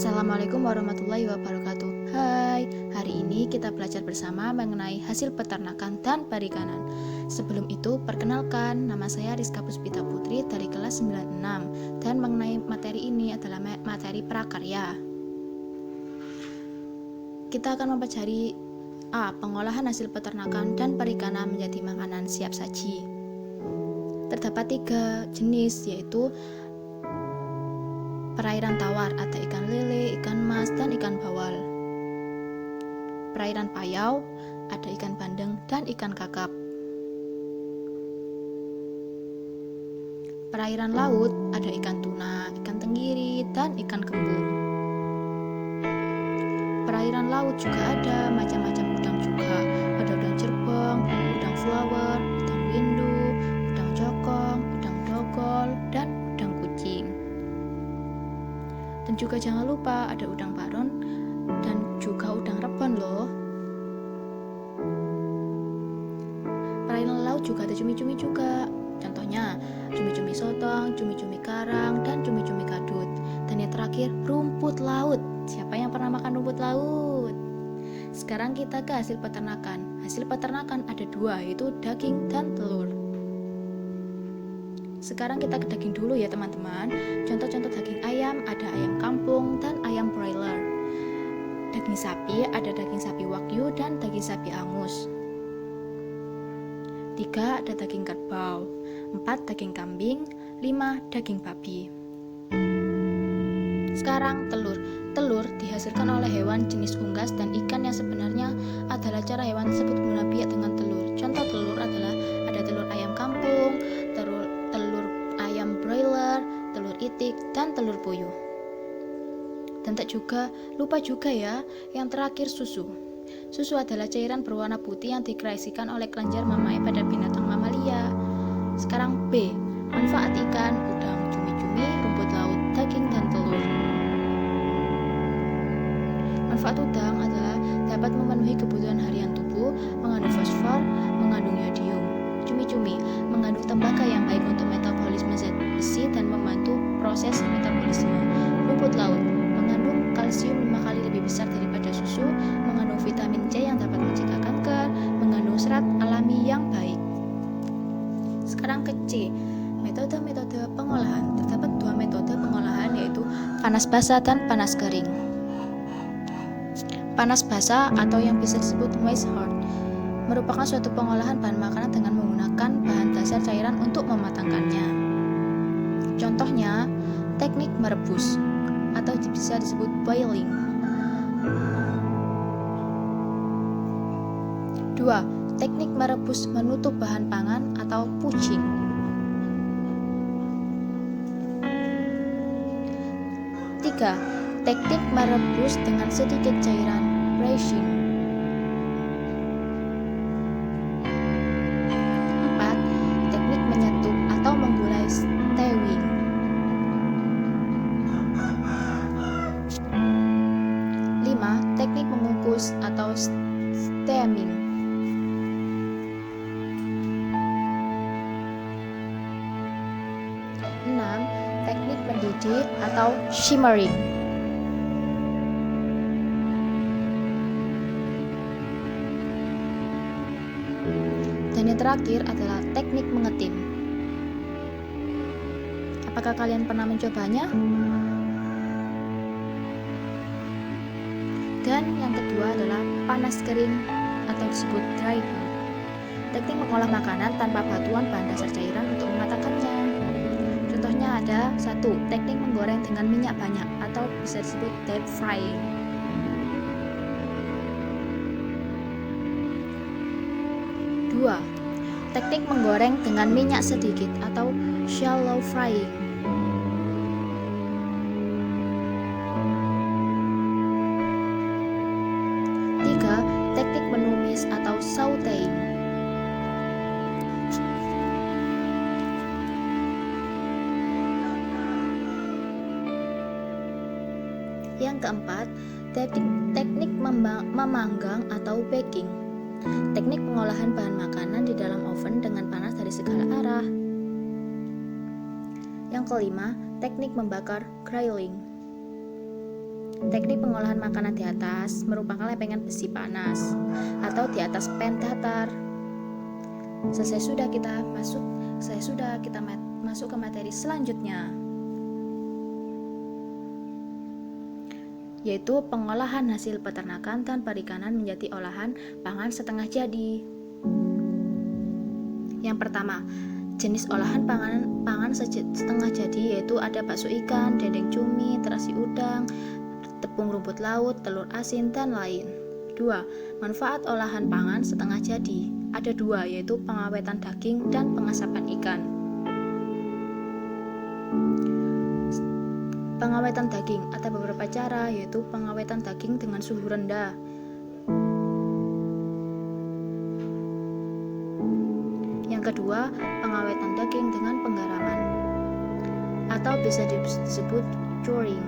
Assalamualaikum warahmatullahi wabarakatuh. Hai, hari ini kita belajar bersama mengenai hasil peternakan dan perikanan. Sebelum itu, perkenalkan, nama saya Rizka Puspita Putri dari kelas 96 dan mengenai materi ini adalah materi prakarya. Kita akan mempelajari pengolahan hasil peternakan dan perikanan menjadi makanan siap saji. Terdapat 3 jenis, yaitu perairan tawar, ada ikan lele, ikan mas, dan ikan bawal. Perairan payau, ada ikan bandeng dan ikan kakap. Perairan laut, ada ikan tuna, ikan tenggiri, dan ikan kembung. Perairan laut juga ada macam-macam udang juga. Ada udang jerbang, udang flower, udang windu, udang jokong, udang dogol, dan udang kucing. Dan juga jangan lupa ada udang baron dan juga udang rebon loh. Perairan laut juga ada cumi-cumi juga. Contohnya cumi-cumi sotong, cumi-cumi karang, dan cumi-cumi kadut. Dan yang terakhir rumput laut. Siapa yang pernah makan rumput laut? Sekarang kita ke hasil peternakan. Hasil peternakan ada 2, yaitu daging dan telur. Sekarang kita ke daging dulu ya teman-teman. Contoh-contoh daging ayam, ada ayam kampung dan ayam broiler. Daging sapi, ada daging sapi wagyu dan daging sapi angus. 3, ada daging kerbau. 4, daging kambing. 5, daging babi. Sekarang telur. Telur dihasilkan oleh hewan jenis unggas dan ikan yang sebenarnya adalah cara hewan tersebut berguna biak dengan telur. Contoh telur adalah ada telur ayam kampung, telur ayam broiler, telur itik, dan telur puyuh. Dan tak lupa juga ya, yang terakhir susu. Susu adalah cairan berwarna putih yang dikreasikan oleh kelenjar mamae pada binatang mamalia. Sekarang B, manfaat ikan, udang, cumi-cumi, rumput laut, daging, dan telur. Manfaat udang adalah dapat memenuhi kebutuhan harian tubuh, mengandung fosfor, mengandung yodium. Cumi-cumi mengandung tembaga yang baik untuk metabolisme zat besi dan membantu proses metabolisme. Rumput laut mengandung kalsium 5 kali lebih besar daripada susu, mengandung vitamin C yang dapat mencegah kanker, mengandung serat alami yang baik. Sekarang ke C, metode-metode pengolahan. Terdapat 2 metode pengolahan, yaitu panas basah dan panas kering. Panas basah atau yang bisa disebut moist hard merupakan suatu pengolahan bahan makanan dengan menggunakan bahan dasar cairan untuk mematangkannya. Contohnya, teknik merebus atau bisa disebut boiling. 2. Teknik merebus menutup bahan pangan atau poaching. 3. Teknik merebus dengan sedikit cairan, brashing. 4. Teknik menyetup atau menggulai, stewing. 5. Teknik mengukus atau steaming. 6. Teknik mendidih atau shimmering. Dan yang terakhir adalah teknik mengetim. Apakah kalian pernah mencobanya? Dan yang kedua adalah panas kering atau disebut dry heat. Teknik mengolah makanan tanpa bantuan bahan dasar cairan untuk mematangkannya. Contohnya ada 1. Teknik menggoreng dengan minyak banyak atau bisa disebut deep frying. 2. Teknik menggoreng dengan minyak sedikit atau shallow frying. 3. Teknik menumis atau sauteing. Yang keempat, teknik memanggang atau baking. Teknik pengolahan bahan makanan di dalam oven dengan panas dari segala arah. Yang kelima, teknik membakar grilling. Teknik pengolahan makanan di atas merupakan lempengan besi panas atau di atas pan datar. Selesai sudah kita masuk ke materi selanjutnya, yaitu pengolahan hasil peternakan dan perikanan menjadi olahan pangan setengah jadi. Yang pertama, jenis olahan pangan setengah jadi yaitu ada bakso ikan, dendeng cumi, terasi udang, tepung rumput laut, telur asin, dan lain. 2. Manfaat olahan pangan setengah jadi. Ada 2, yaitu pengawetan daging dan pengasapan ikan. Pengawetan daging ada beberapa cara, yaitu pengawetan daging dengan suhu rendah. Yang kedua, pengawetan daging dengan penggaraman atau bisa disebut curing.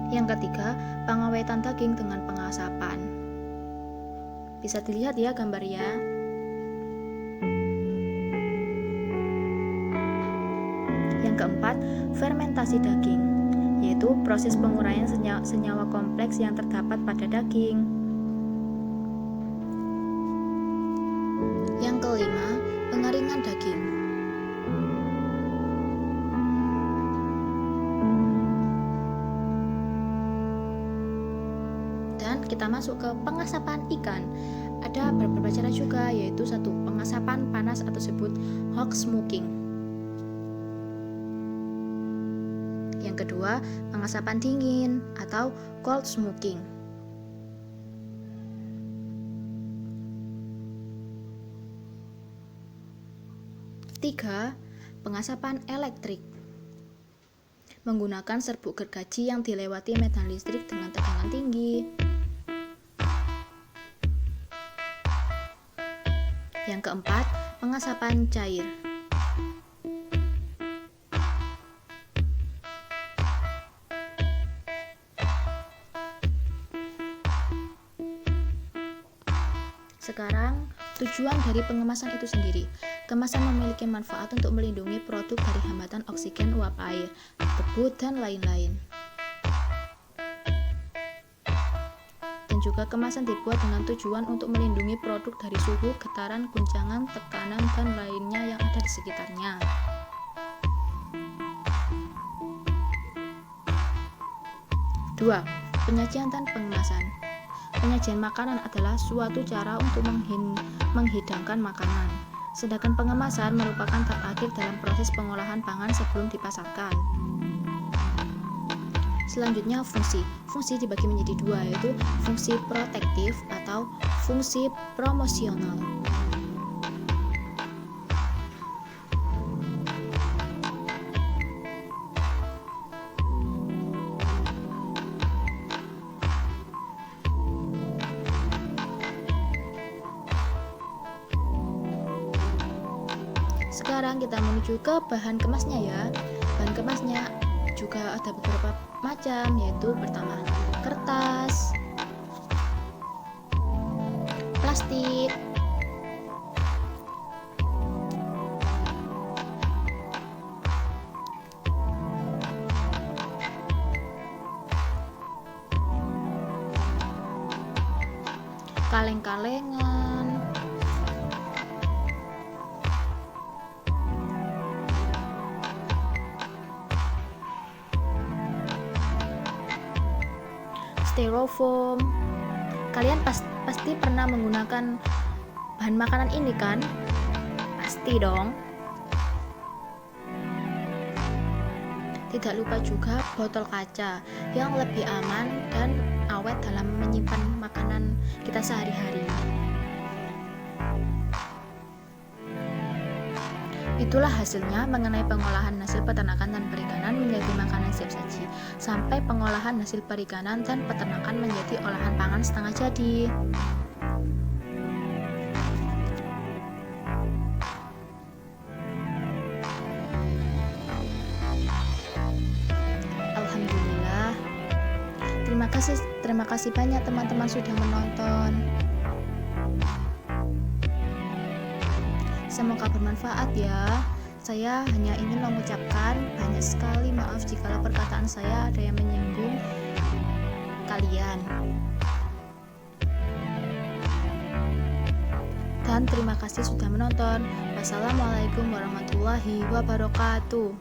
Yang ketiga, pengawetan daging dengan pengasapan. Bisa dilihat ya gambarnya. Yang keempat, fermentasi daging, yaitu proses penguraian senyawa kompleks yang terdapat pada daging. Yang kelima, pengeringan daging. Dan kita masuk ke pengasapan ikan. Ada beberapa cara juga, yaitu 1. Pengasapan panas atau disebut hot smoking. Yang kedua, pengasapan dingin atau cold smoking. Tiga, pengasapan elektrik. Menggunakan serbuk gergaji yang dilewati medan listrik dengan tegangan tinggi. Yang keempat, pengasapan cair. Sekarang, tujuan dari pengemasan itu sendiri. Kemasan memiliki manfaat untuk melindungi produk dari hambatan oksigen, uap air, debu, dan lain-lain. Dan juga kemasan dibuat dengan tujuan untuk melindungi produk dari suhu, getaran, guncangan, tekanan, dan lainnya yang ada di sekitarnya. Dua, penyajian dan pengemasan. Penyajian makanan adalah suatu cara untuk menghidangkan makanan, sedangkan pengemasan merupakan tahap akhir dalam proses pengolahan pangan sebelum dipasarkan. Selanjutnya, fungsi. Fungsi dibagi menjadi 2, yaitu fungsi protektif atau fungsi promosional. Sekarang kita menuju ke bahan kemasnya ya. Bahan kemasnya juga ada beberapa macam, yaitu pertama, kertas, plastik, kaleng-kalengan, styrofoam. Kalian pasti pernah menggunakan bahan makanan ini kan? Pasti dong. Tidak lupa juga botol kaca yang lebih aman dan awet dalam menyimpan makanan kita sehari-hari. Itulah hasilnya mengenai pengolahan hasil peternakan dan perikanan menjadi makanan siap saji, sampai pengolahan hasil perikanan dan peternakan menjadi olahan pangan setengah jadi. Alhamdulillah. Terima kasih banyak teman-teman sudah menonton. Semoga bermanfaat ya. Saya hanya ingin mengucapkan banyak Banyak sekali maaf jika perkataan saya ada yang menyinggung kalian. Dan terima kasih sudah menonton. Wassalamualaikum warahmatullahi wabarakatuh.